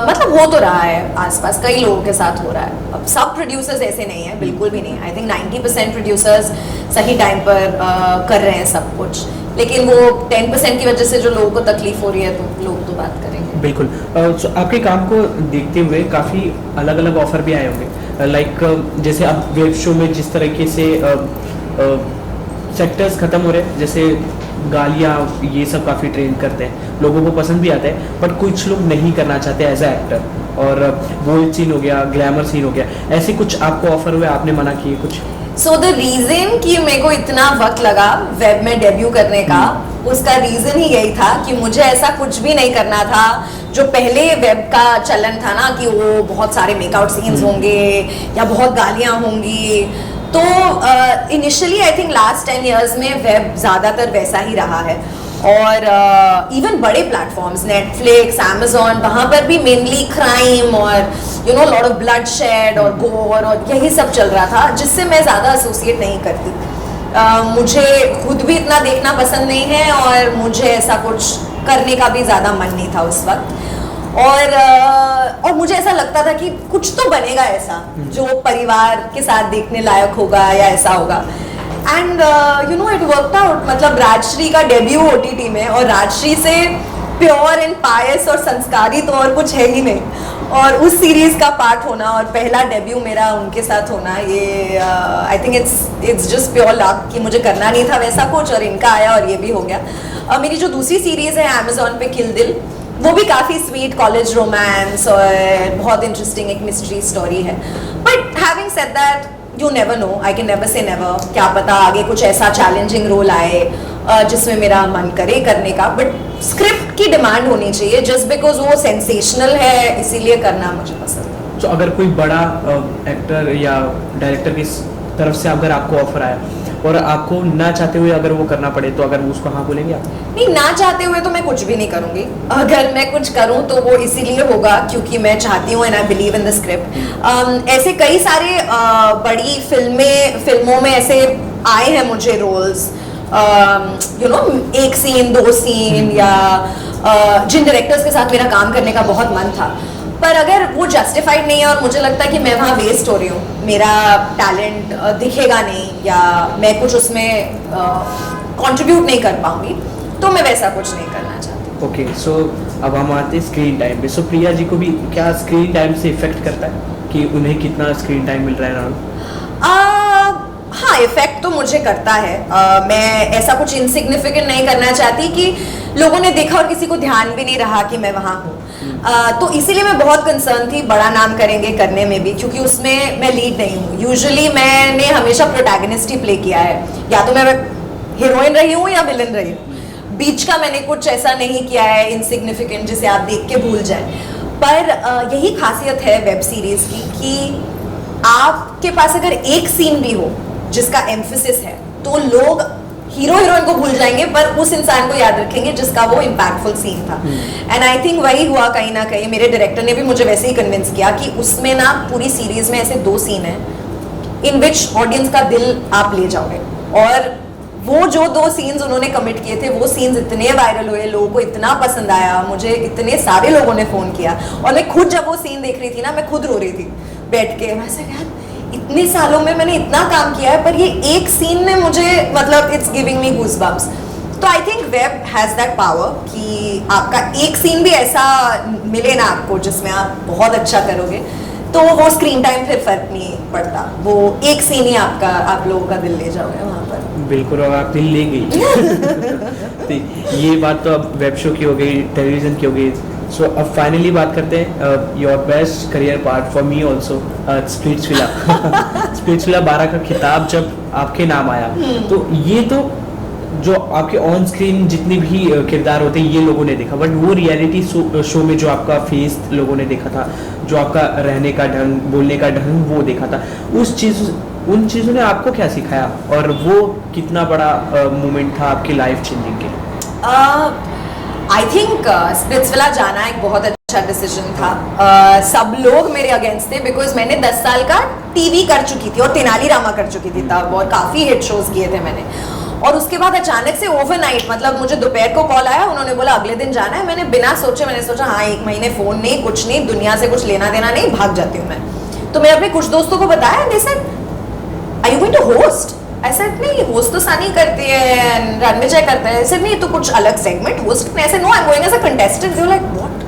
मतलब हो तो रहा है, आसपास कई लोगों के साथ हो रहा है। अब सब प्रोड्यूसर्स ऐसे नहीं है, बिल्कुल भी नहीं। आई थिंक 90% प्रोड्यूसर्स सही टाइम पर कर रहे हैं सब कुछ, लेकिन वो 10% की वजह से जो लोगों को तकलीफ हो रही है तो लोग तो बात करेंगे। बिल्कुल। so, आपके काम को देखते हुए काफ़ी अलग अलग ऑफर भी आए होंगे, लाइक जैसे अब वेब शो में जिस तरीके से सेक्टर्स ख़त्म हो रहे हैं, जैसे गालियाँ ये सब काफ़ी ट्रेंड करते हैं, लोगों को पसंद भी आता है, बट कुछ लोग नहीं करना चाहते एज ए एक्टर, और बोल्ड सीन हो गया, ग्लैमर सीन हो गया, ऐसे कुछ आपको ऑफर हुए, आपने मना किए कुछ? सो द रीज़न कि मेरे को इतना वक्त लगा वेब में डेब्यू करने का, उसका रीज़न ही यही था कि मुझे ऐसा कुछ भी नहीं करना था जो पहले वेब का चलन था ना, कि वो बहुत सारे मेकआउट सीन्स होंगे या बहुत गालियाँ होंगी। तो initially I think last 10 years में वेब ज़्यादातर वैसा ही रहा है, और इवन बड़े प्लेटफॉर्म्स नेटफ्लिक्स, अमेजोन, वहाँ पर भी मेनली क्राइम और you know lot of blood shed और गोर और यही सब चल रहा था, जिससे मैं ज़्यादा एसोसिएट नहीं करती। मुझे खुद भी इतना देखना पसंद नहीं है, और मुझे ऐसा कुछ करने का भी ज़्यादा मन नहीं था उस वक्त, और मुझे ऐसा लगता था कि कुछ तो बनेगा ऐसा जो परिवार के साथ देखने लायक होगा या ऐसा होगा। And you know it worked out. मतलब राजश्री का डेब्यू OTT में, और राजश्री से प्योर एंड पायस और संस्कारी तो और कुछ है ही नहीं, और उस सीरीज का पार्ट होना और पहला डेब्यू मेरा उनके साथ होना, ये I think it's just pure luck कि मुझे करना नहीं था वैसा कुछ, और इनका आया और ये भी हो गया। मेरी जो दूसरी सीरीज है अमेजोन पे, किल दिल, वो भी काफ़ी स्वीट कॉलेज रोमांस और बहुत इंटरेस्टिंग एक मिस्ट्री स्टोरी है। But having said that, you never know, I can never say never, क्या पता आगे कुछ ऐसा चैलेंजिंग रोल आए जिसमें मेरा मन करे करने का, बट स्क्रिप्ट की डिमांड होनी चाहिए, जस्ट बिकॉज वो सेंसेशनल है इसीलिए करना मुझे पसंद है। तो अगर कोई बड़ा एक्टर या डायरेक्टर की तरफ से अगर आपको ऑफर आया और आपको ना चाहते हुए अगर वो करना पड़े, तो अगर उसको हाँ बोलेंगे आप? नहीं, ना चाहते हुए तो मैं कुछ भी नहीं करूँगी। अगर मैं कुछ करूँ तो वो इसीलिए होगा क्योंकि मैं चाहती हूँ, and I believe in the script. ऐसे कई सारे बड़ी फिल्मों में ऐसे आए हैं मुझे roles, you know 1 scene 2 scene, या जिन डायरेक्टर्स के साथ मेरा काम करने का बहुत मन था, पर अगर वो जस्टिफाइड नहीं है और मुझे लगता है कि मैं वहाँ वेस्ट हो रही हूँ, मेरा टैलेंट दिखेगा नहीं, या मैं कुछ उसमें कंट्रीब्यूट नहीं कर पाऊंगी, तो मैं वैसा कुछ नहीं करना चाहती। ओके, सो अब हम आते हैं स्क्रीन टाइम पे। सो प्रिया जी को भी क्या स्क्रीन टाइम से इफेक्ट करता है कि उन्हें कितना स्क्रीन टाइम मिल रहा है? हाँ, इफेक्ट तो मुझे करता है। मैं ऐसा कुछ इनसिग्निफिकेंट नहीं करना चाहती कि लोगों ने देखा और किसी को ध्यान भी नहीं रहा कि मैं वहाँ हूँ। तो इसीलिए मैं बहुत कंसर्न थी बड़ा नाम करेंगे करने में भी, क्योंकि उसमें मैं लीड नहीं हूँ। यूजुअली मैंने हमेशा प्रोटैगनिस्ट ही प्ले किया है, या तो मैं हीरोइन रही हूँ या विलन रही हूँ। बीच का मैंने कुछ ऐसा नहीं किया है इनसिग्निफिकेंट जिसे आप देख के भूल जाए। पर यही खासियत है वेब सीरीज की कि आपके पास अगर एक सीन भी हो जिसका एम्फेसिस है तो लोग हीरो हीरोइन को भूल जाएंगे पर उस इंसान को याद रखेंगे जिसका वो इम्पैक्टफुल सीन था। एंड आई थिंक वही हुआ कहीं ना कहीं। मेरे डायरेक्टर ने भी मुझे वैसे ही कन्विंस किया कि उसमें ना पूरी सीरीज में ऐसे 2 सीन हैं इन विच ऑडियंस का दिल आप ले जाओगे। और वो जो 2 सीन्स उन्होंने कमिट किए थे वो सीन्स इतने वायरल हुए, लोगों को इतना पसंद आया, मुझे इतने सारे लोगों ने फ़ोन किया। और मैं खुद जब वो सीन देख रही थी ना, मैं खुद रो रही थी बैठ के। वैसे यार इतने सालों में मैंने इतना काम किया है पर ये एक सीन ने मुझे मतलब इट्स गिविंग मी गूज़बम्प्स। तो I think web has that power कि आपका एक सीन भी ऐसा मिले ना आपको जिसमें आप बहुत अच्छा करोगे तो वो स्क्रीन टाइम फिर फर्क नहीं पड़ता, वो एक सीन ही आप लोगों का दिल ले जाओगे वहाँ पर। बिल्कुल, और आप दिल ले गई। तो ये बात तो अब वेब शो की हो गई, टेलीविजन की हो गई। सो अब फाइनली बात करते हैं your best career part for me also, Splitsvilla. Splitsvilla 12 का खिताब जब आपके नाम आया तो ये तो जो आपके ऑन स्क्रीन जितने भी किरदार होते हैं ये लोगों ने देखा, बट वो रियलिटी शो में जो आपका फेस लोगों ने देखा था, जो आपका रहने का ढंग, बोलने का ढंग वो देखा था, उन चीज़ों ने आपको क्या सिखाया और वो कितना बड़ा मोमेंट था आपकी लाइफ चेंजिंग के? आई थिंक स्प्लिट्सविला जाना एक बहुत अच्छा डिसीजन था। सब लोग मेरे अगेंस्ट थे बिकॉज मैंने 10 साल का टीवी कर चुकी थी और तेनालीरामा कर चुकी थी तब, और काफ़ी हिट शोज किए थे मैंने। और उसके बाद अचानक से ओवरनाइट, मतलब मुझे दोपहर को कॉल आया, उन्होंने बोला अगले दिन जाना है। मैंने बिना सोचे मैंने सोचा हाँ 1 महीने फ़ोन नहीं, कुछ नहीं, दुनिया से कुछ लेना देना नहीं, भाग जाती हूँ मैं। तो मैं अपने कुछ दोस्तों को बताया, they said are you going to host? I said नहीं, होस्ट तो सानी करती है, रणविजय करता है। I said नहीं, तो कुछ अलग सेगमेंट होस्ट में। ऐसे no, I am going as a contestant. They were like what,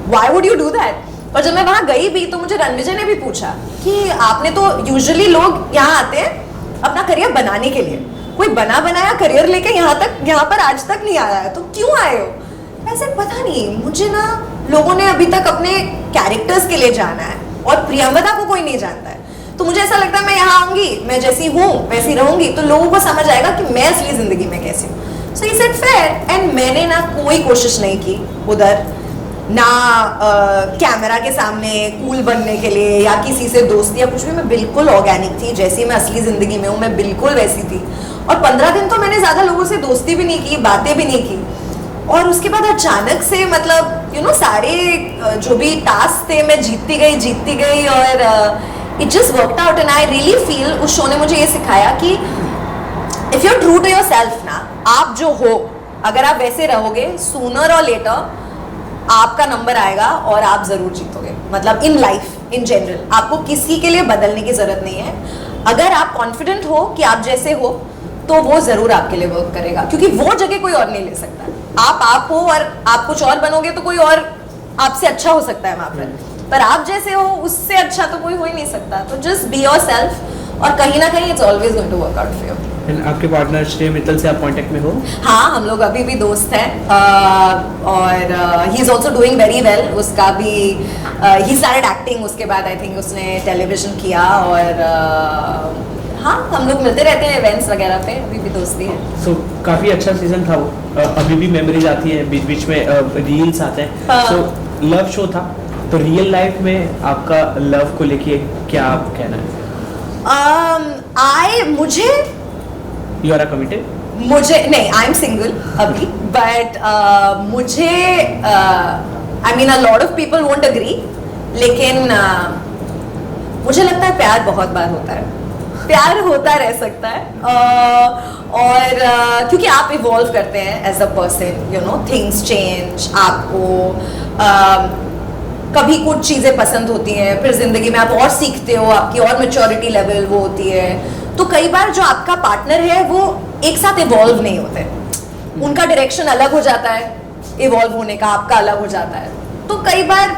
why would you do that? और जब मैं वहाँ गई भी तो मुझे रणविजय ने भी पूछा कि आपने तो यूजुअली लोग यहाँ आते हैं अपना करियर बनाने के लिए, कोई बना बनाया करियर लेके यहाँ पर आज तक नहीं आया है, तो क्यों आए हो? ऐसे पता नहीं, मुझे ना लोगों ने अभी तक अपने कैरेक्टर्स के लिए जाना है और प्रियंवदा को कोई नहीं जानता है। तो मुझे ऐसा लगता है मैं यहाँ आऊंगी, मैं जैसी हूँ वैसी रहूंगी तो लोगों को समझ आएगा कि मैं असली जिंदगी में कैसी हूँ। सो ही सेड फेयर। एंड मैंने ना कोई कोशिश नहीं की उधर, ना कैमरा के सामने कूल बनने के लिए या किसी से दोस्ती या कुछ भी। मैं बिल्कुल ऑर्गेनिक थी, जैसी मैं असली जिंदगी में हूँ मैं बिल्कुल वैसी थी। और 15 दिन तो मैंने ज़्यादा लोगों से दोस्ती भी नहीं की, बातें भी नहीं की। और उसके बाद अचानक से मतलब यू नो सारे जो भी टास्क थे मैं जीतती गई और it just worked out. And I really feel उस शो ने मुझे ये सिखाया कि if you are true to your self ना, आप जो हो अगर आप वैसे रहोगे, सूनर और लेटर आपका नंबर आएगा और आप जरूर जीतोगे। मतलब इन लाइफ इन जनरल आपको किसी के लिए बदलने की जरूरत नहीं है। अगर आप कॉन्फिडेंट हो कि आप जैसे हो तो वो जरूर आपके लिए वर्क करेगा, क्योंकि वो जगह कोई और नहीं ले सकता। आप हो और आप कुछ और बनोगे तो कोई और आपसे अच्छा हो सकता है वहां पर आप जैसे हो उससे अच्छा तो कोई हो ही नहीं सकता। तो जस्ट बी योरसेल्फ और कहीं ना कहीं it's always going to work out for you. आपके पार्टनर श्रेय मित्तल से आप कांटेक्ट में हो? हाँ, हम लोग अभी भी दोस्त हैं और he is also doing very well. उसका भी ही स्टार्टेड एक्टिंग, उसके बाद आई थिंक उसने टेलीविजन किया और हाँ हम लोग मिलते रहते हैं इवेंट्स वगैरह पे, अभी भी दोस्ती है। सो काफ़ी अच्छा सीजन था वो, अभी भी मेमोरीज आती है, बीच बीच में रील्स आते हैं। सो लव शो था, तो रियल लाइफ में आपका लव को लेके क्या आप कहना है? मुझे यू आर कमिटेड? मुझे नहीं, आई एम सिंगल अभी, बट मुझे I mean a lot of people won't agree, लेकिन मुझे लगता है प्यार बहुत बार होता है, प्यार होता रह सकता है। और क्योंकि आप इवॉल्व करते हैं as a person, you know things change. आपको कभी कुछ चीज़ें पसंद होती हैं, फिर ज़िंदगी में आप और सीखते हो, आपकी और मैच्योरिटी लेवल वो होती है। तो कई बार जो आपका पार्टनर है वो एक साथ इवॉल्व नहीं होते, उनका डायरेक्शन अलग हो जाता है, इवॉल्व होने का आपका अलग हो जाता है, तो कई बार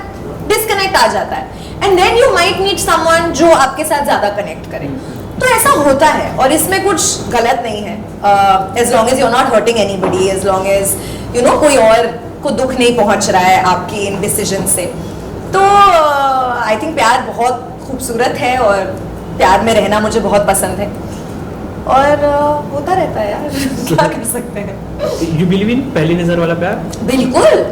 डिस्कनेक्ट आ जाता है। And then you might need someone जो आपके साथ ज़्यादा कनेक्ट करे। तो ऐसा होता है और इसमें कुछ गलत नहीं है, as long as you are not hurting anybody, as long as you know कोई और को दुख नहीं पहुंच रहा है आपकी इन डिसीजन से। तो आई थिंक प्यार बहुत खूबसूरत है और प्यार में रहना मुझे बहुत पसंद है और होता रहता है यार क्या कर सकते हैं। यू बिलीव इन पहली नजर वाला प्यार? बिल्कुल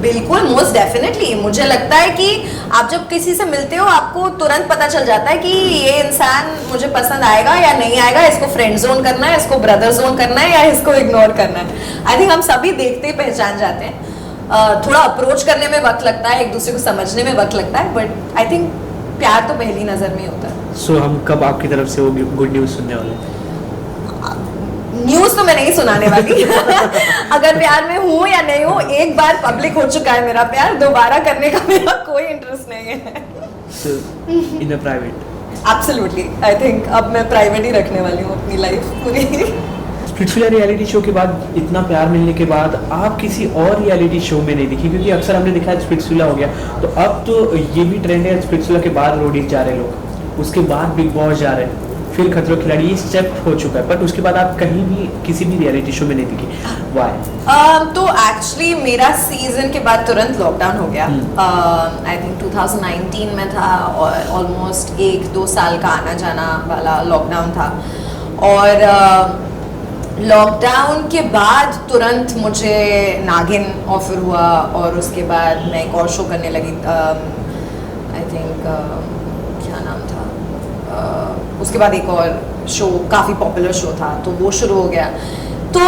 बिल्कुल, मोस्ट डेफिनेटली। मुझे लगता है कि आप जब किसी से मिलते हो आपको तुरंत पता चल जाता है कि ये इंसान मुझे पसंद आएगा या नहीं आएगा, इसको फ्रेंड जोन करना है, इसको ब्रदर जोन करना है या इसको इग्नोर करना है। आई थिंक हम सभी देखते ही पहचान जाते हैं। थोड़ा अप्रोच करने में वक्त लगता है, एक दूसरे को समझने में वक्त लगता है, बट आई थिंक प्यार तो पहली नजर में ही होता है। सो हम कब आपकी तरफ से वो गुड न्यूज़ सुनने वाले हैं? न्यूज तो मैं नहीं सुनाने वाली अगर प्यार में हूँ या नहीं हूँ, एक बार पब्लिक हो चुका है मेरा प्यार, दोबारा करने का मेरा कोई इंटरेस्ट नहीं है। So, in a private? Absolutely, I think अब मैं प्राइवेट ही रखने वाली हूँ अपनी लाइफ पूरी। स्प्लिट्सविला रियलिटी शो के बाद इतना प्यार मिलने के बाद आप किसी और रियलिटी शो में नहीं दिखी, क्योंकि अक्सर हमने देखा है स्प्लिट्सविला हो गया, तो अब तो ये भी ट्रेंड है स्प्लिट्सविला के बाद रोडीज जा रहे लोग, उसके बाद बिग बॉस जा रहे हैं, फिर खतरों के खिलाड़ी, ये स्टेप हो चुका है, बट उसके बाद आप कहीं भी किसी भी रियलिटी शो में नहीं दिखी, व्हाई? तो एक्चुअली मेरा सीजन के बाद तुरंत लॉकडाउन हो गया। आई थिंक 2019 में था और ऑलमोस्ट 1-2 साल का आना जाना वाला लॉकडाउन था। और लॉकडाउन के बाद तुरंत मुझे नागिन ऑफर हुआ और उसके बाद मैं एक और शो करने लगी। आई थिंक क्या नाम था, उसके बाद एक और शो, काफ़ी पॉपुलर शो था, तो वो शुरू हो गया। तो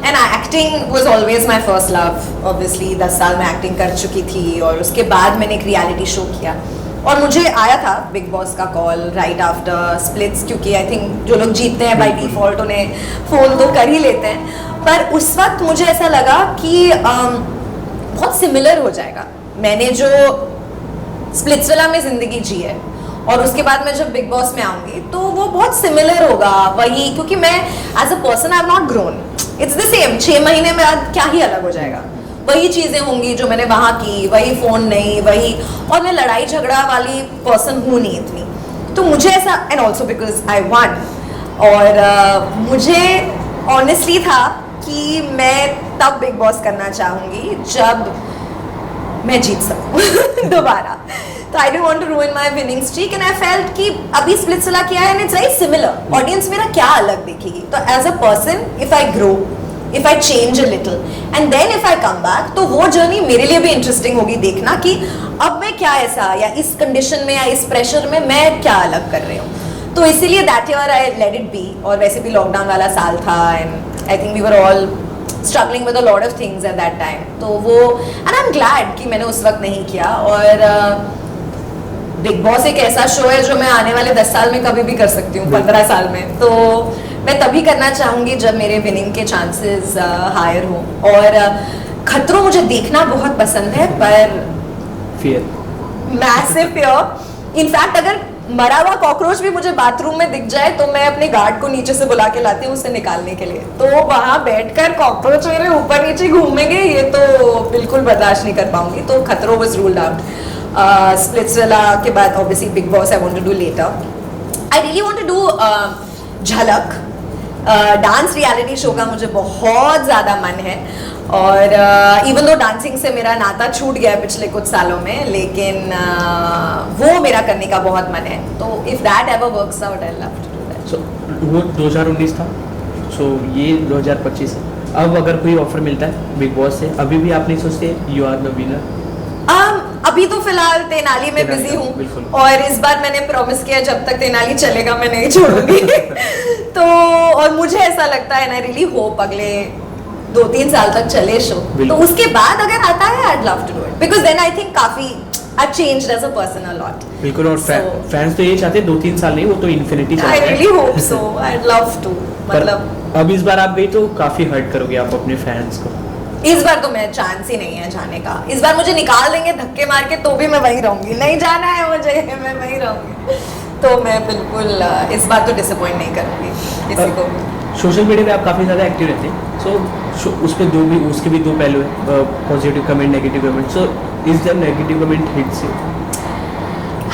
and acting was always my first love. Obviously 10 साल में एक्टिंग कर चुकी थी और उसके बाद मैंने एक रियलिटी शो किया और मुझे आया था बिग बॉस का कॉल राइट आफ्टर स्प्लिट्स, क्योंकि आई थिंक जो लोग जीतते हैं बाय डिफॉल्ट उन्हें फ़ोन तो कर ही लेते हैं। पर उस वक्त मुझे ऐसा लगा कि बहुत सिमिलर हो जाएगा। मैंने जो स्प्लिट्सविला में ज़िंदगी जी है और उसके बाद मैं जब बिग बॉस में आऊँगी तो वो बहुत सिमिलर होगा वही, क्योंकि मैं as a person I am not grown, it's the same. 6 महीने में क्या ही अलग हो जाएगा, वही चीज़ें होंगी जो मैंने वहाँ की, वही फ़ोन नहीं, वही, और मैं लड़ाई झगड़ा वाली पर्सन हूँ नहीं इतनी। तो मुझे ऐसा, and also because I one, और मुझे ऑनेस्टली था कि मैं तब बिग बॉस करना चाहूँगी जब मैं जीत सकूँ दोबारा। तो I don't want to ruin my winning streak and I felt कि अभी स्प्लिट्सविला किया है and it's very similar, audience मेरा क्या अलग देखेगी। तो as a person if I grow, if I change a little and then if I come back, तो वो जर्नी मेरे लिए भी इंटरेस्टिंग होगी देखना कि अब मैं क्या ऐसा, या इस कंडीशन में या इस प्रेशर में मैं क्या अलग कर रही हूँ। तो इसीलिए that year I let it be. और वैसे भी लॉकडाउन वाला साल था and I think we were all struggling with a lot of things at that time. तो वो, and I'm glad कि मैंने उस वक्त नहीं किया। और बिग बॉस एक ऐसा शो है जो मैं आने वाले 10 साल में कभी भी कर सकती हूँ, 15 साल में, तो मैं तभी करना चाहूँगी जब मेरे विनिंग के चांसेस हायर हों। और खतरों मुझे देखना बहुत पसंद है, पर फियर, मैसिव फियर। इनफैक्ट अगर मरा हुआ कॉकरोच भी मुझे बाथरूम में दिख जाए तो मैं अपने गार्ड को नीचे से बुला के लाती हूँ उसे निकालने के लिए। तो वहाँ बैठकर कॉकरोच मेरे ऊपर नीचे घूमेंगे, ये तो बिल्कुल बर्दाश्त नहीं कर पाऊंगी। तो खतरों वाज रूल्ड आउट। स्प्लिट्सविला के बाद obviously Bigg Boss I want to do later. I really want to do Jhalak, dance reality show का मुझे बहुत ज़्यादा मन है। और इवन दो डांसिंग से मेरा नाता छूट गया है पिछले कुछ सालों में, लेकिन वो मेरा करने का बहुत मन है। तो if that ever works out I love to do that. So वो 2019 था, सो ये 2025 है। अब अगर कोई ऑफर मिलता है बिग बॉस से, अभी भी आप नहीं सोचते यू आर द विनर? अभी तो फिलहाल तेनाली में बिजी हूँ और इस बार मैंने प्रॉमिस किया जब तक तेनाली चलेगा मैं नहीं छोड़ूंगी तो और मुझे ऐसा लगता है, आई रियली होप अगले 2-3 साल तक चले शो, तो उसके बाद अगर आता है I love to do it, because then I think काफी I changed as a person a lot. बिल्कुल, और फैंस तो ये चाहते हैं 2-3 साल नहीं, वो तो इन्फिनिटी चाहते हैं। I really hope so, I love to. मतलब अब इस बार आप गई तो काफी हर्ट करोगे आप अपने फैंस को। इस बार तो मैं चांस ही नहीं है जाने का। इस बार मुझे निकाल देंगे धक्के मार के तो भी मैं वहीं रहूंगी, नहीं जाना है मुझे, मैं वहीं रहूंगी। तो मैं बिल्कुल इस बार तो डिसअपॉइंट नहीं करूंगी किसी को भी। सोशल मीडिया पे आप काफ़ी ज़्यादा एक्टिव रहते हैं, सो उस पर उसके भी दो पहलू हैं, positive comment, negative comment. So is the negative comment hits you?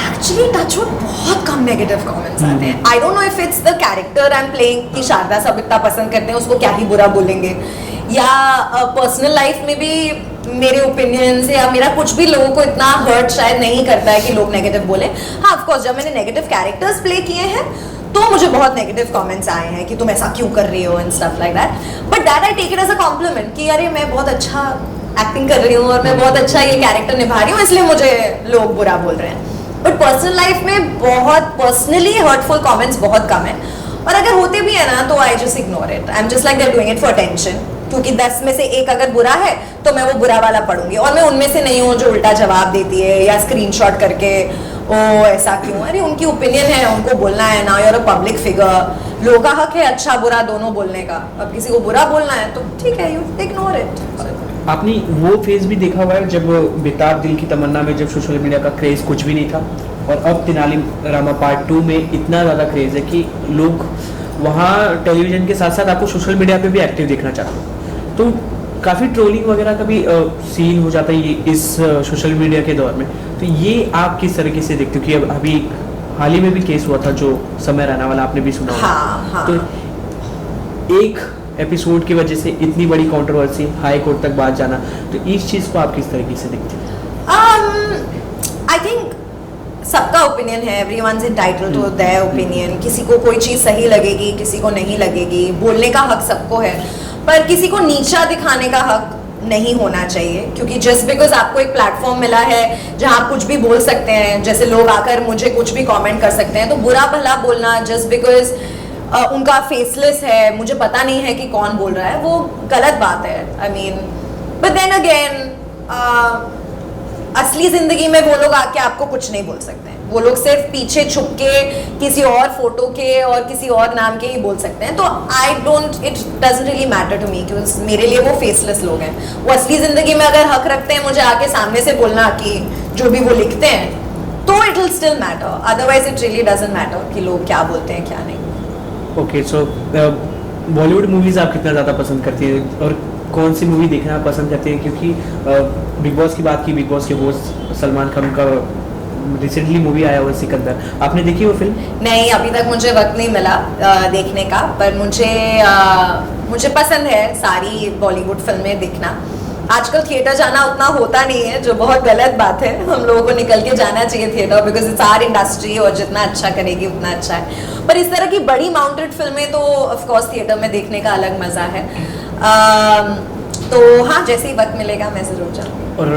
Actually touch wood बहुत कम नेगेटिव कमेंट्स आते हैं। I don't know if it's the character I am playing कि शारदा सब इतना पसंद करते हैं उसको क्या ही बुरा बोलेंगे, या पर्सनल लाइफ में भी मेरे ओपिनियन से या मेरा कुछ भी लोगों को इतना हर्ट शायद नहीं करता है कि लोग नेगेटिव बोले। हाँ ऑफ कोर्स जब मैंने नेगेटिव कैरेक्टर्स प्ले किए हैं तो मुझे बहुत नेगेटिव कमेंट्स आए हैं कि तुम ऐसा क्यों कर रही हो and stuff like that, but that I take it as a compliment कि अरे मैं बहुत अच्छा एक्टिंग कर रही हूँ और मैं बहुत अच्छा ये कैरेक्टर निभा रही हूँ इसलिए मुझे लोग बुरा बोल रहे हैं। बट पर्सनल लाइफ में बहुत पर्सनली हर्टफुल कमेंट्स बहुत कम है, और अगर होते भी है ना तो I just ignore it. I am just like they are doing it for attention, क्योंकि 10 में से एक अगर बुरा है तो मैं वो बुरा वाला पढ़ूंगी, और मैं उनमें से नहीं हूँ जो उल्टा जवाब देती है या स्क्रीनशॉट करके ओ ऐसा क्यों। अरे उनकी ओपिनियन है, उनको बोलना है ना, you're a पब्लिक फिगर, लोगों का हक है अच्छा बुरा दोनों बोलने का। अब किसी को बुरा बोलना है तो ठीक है, यू इग्नोर इट। आपने वो फेज भी देखा हुआ है जब बेताब दिल की तमन्ना में जब सोशल मीडिया का क्रेज कुछ भी नहीं था, और अब तेनाली रामा पार्ट 2 में इतना ज़्यादा क्रेज है कि लोग वहाँ टेलीविजन के साथ साथ आपको सोशल मीडिया पे भी एक्टिव देखना चाहते हैं। तो काफ़ी ट्रोलिंग वगैरह का भी सीन हो जाता है ये इस सोशल मीडिया के दौर में। तो ये आप किस तरीके से देखते हो कि अब अभी हाल ही में भी केस हुआ था जो समय रैना वाला, आपने भी सुना होगा। हाँ। तो एक एपिसोड की वजह से इतनी बड़ी कंट्रोवर्सी, हाई कोर्ट तक बात जाना, तो इस चीज़ को आप किस तरीके से देखते हैं? आई थिंक सबका ओपिनियन है, everyone's entitled to their opinion. किसी को कोई चीज़ सही लगेगी, किसी को नहीं लगेगी, बोलने का हक सबको है, पर किसी को नीचा दिखाने का हक नहीं होना चाहिए। क्योंकि जस्ट बिकॉज आपको एक प्लेटफॉर्म मिला है जहां आप कुछ भी बोल सकते हैं, जैसे लोग आकर मुझे कुछ भी कमेंट कर सकते हैं, तो बुरा भला बोलना जस्ट बिकॉज उनका फेसलेस है, मुझे पता नहीं है कि कौन बोल रहा है, वो गलत बात है। I mean but then again असली जिंदगी में वो लोग आके आपको कुछ नहीं बोल सकते हैं, वो लोग सिर्फ पीछे छुप के किसी और फोटो के और किसी और नाम के ही बोल सकते हैं। तो I don't, it doesn't really matter to me, क्योंकि मेरे लिए वो फेसलेस लोग हैं। वो असली जिंदगी में अगर हक रखते हैं मुझे आके सामने से बोलना कि जो भी वो लिखते हैं, तो it will still matter, otherwise it really doesn't matter कि लोग क्या बोलते हैं क्या नहीं। ओके, सो बॉलीवुड मूवीज आप कितना ज़्यादा पसंद करती है और कौन सी मूवी देखना पसंद करते हैं? क्योंकि बिग बॉस की बात की, बिग बॉस के होस्ट सलमान खान का रिसेंटली मूवी आया हुआ सिकंदर, आपने देखी वो फिल्म? नहीं, अभी तक मुझे वक्त नहीं मिला देखने का, पर मुझे पसंद है सारी बॉलीवुड फिल्में देखना। आजकल थिएटर जाना उतना होता नहीं है, जो बहुत गलत बात है। हम लोगों को निकल के जाना चाहिए theatre, because it's our industry, और जितना अच्छा करेगी उतना अच्छा है। पर इस तरह की बड़ी माउंटेड फिल्में तो ऑफ कोर्स थिएटर में देखने का अलग मजा है। तो हाँ, जैसे ही वक्त मिलेगा मैं जरूर जाऊँगी। और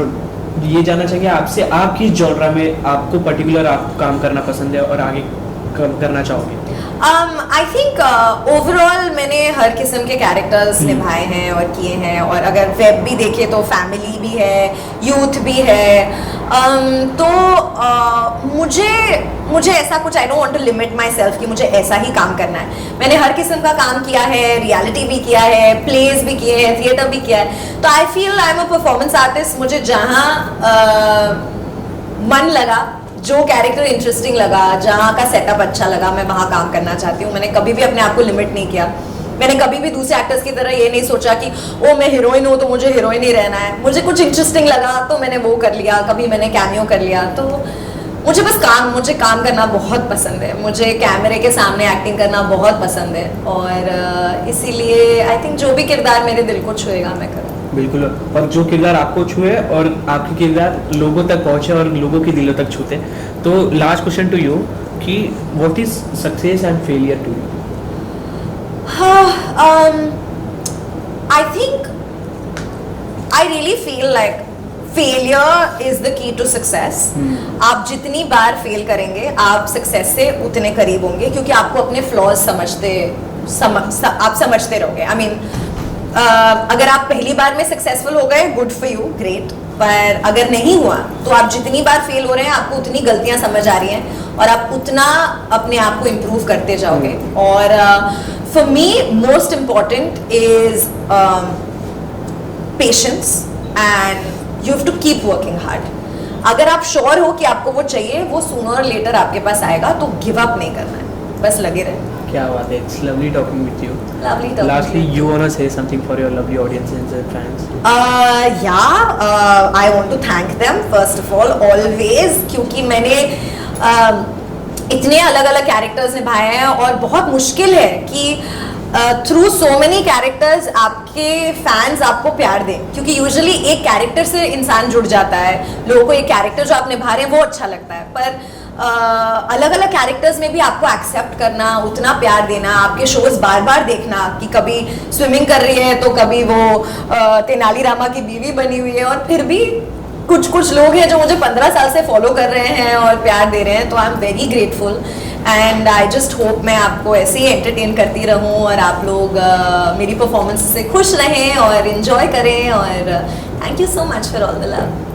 ये जानना चाहिए आपसे, आप किस जॉनरा में आपको पर्टिकुलर आप काम करना पसंद है और आगे करना चाहोगे? आई थिंक ओवरऑल मैंने हर किस्म के कैरेक्टर्स निभाए हैं और किए हैं, और अगर वेब भी देखे तो फैमिली भी है, यूथ भी है। तो मुझे ऐसा कुछ, I don't want to limit my self कि मुझे ऐसा ही काम करना है। मैंने हर किस्म का काम किया है, रियलिटी भी किया है, प्लेज भी किए हैं, थिएटर भी किया है। तो I feel I am a performance artist. मुझे जहाँ मन लगा, जो कैरेक्टर इंटरेस्टिंग लगा, जहाँ का सेटअप अच्छा लगा, मैं वहाँ काम करना चाहती हूँ। मैंने कभी भी अपने आप को लिमिट नहीं किया। मैंने कभी भी दूसरे एक्टर्स की तरह ये नहीं सोचा कि ओ मैं हीरोइन हूँ तो मुझे हीरोइन ही रहना है। मुझे कुछ इंटरेस्टिंग लगा तो मैंने वो कर लिया, कभी मैंने कैमियो कर लिया। तो मुझे काम करना बहुत पसंद है, मुझे कैमरे के सामने एक्टिंग करना बहुत पसंद है, और इसीलिए आई थिंक जो भी किरदार मेरे दिल को छुएगा मैं करूँ। बिल्कुल, और जो किरदार आपको छुए और आपके किरदार लोगों तक पहुँचे और लोगों के दिलों तक छूते। तो लास्ट क्वेश्चन टू यू कि what is success and failure to you? I think I really feel like failure is the key to success. आप जितनी बार फेल करेंगे आप सक्सेस से उतने करीब होंगे, क्योंकि आपको अपने फ्लॉज आप समझते रहोगे। I mean, अगर आप पहली बार में सक्सेसफुल हो गए, गुड फॉर यू, ग्रेट। पर अगर नहीं हुआ तो आप जितनी बार फेल हो रहे हैं आपको उतनी गलतियां समझ आ रही हैं और आप उतना अपने आप को इम्प्रूव करते जाओगे। और for me most important is patience and you have to keep working hard. अगर आप श्योर हो कि आपको वो चाहिए, वो सूनर और लेटर आपके पास आएगा, तो गिव अप नहीं करना है, बस लगे रहे। क्या बात है, it's lovely talking with you. Lovely talking Lastly, to you wanna say something for your lovely audiences and fans? I want to thank them first of all, always, क्योंकि मैंने इतने अलग अलग कैरेक्टर्स निभाए हैं और बहुत मुश्किल है कि थ्रू सो मेनी कैरेक्टर्स आपके फैंस आपको प्यार दें, क्योंकि यूजुअली एक कैरेक्टर से इंसान जुड़ जाता है, लोगों को एक कैरेक्टर जो आप निभा रहे हैं वो अच्छा लगता है, पर अलग अलग कैरेक्टर्स में भी आपको एक्सेप्ट करना, उतना प्यार देना, आपके शोज बार बार देखना कि कभी स्विमिंग कर रही है तो कभी वो तेनालीरामा की बीवी बनी हुई है, और फिर भी कुछ लोग हैं जो मुझे 15 साल से फॉलो कर रहे हैं और प्यार दे रहे हैं, तो I am very grateful and I just hope मैं आपको ऐसे ही एंटरटेन करती रहूं और आप लोग मेरी परफॉर्मेंस से खुश रहें और इन्जॉय करें, और thank you so much for all the love.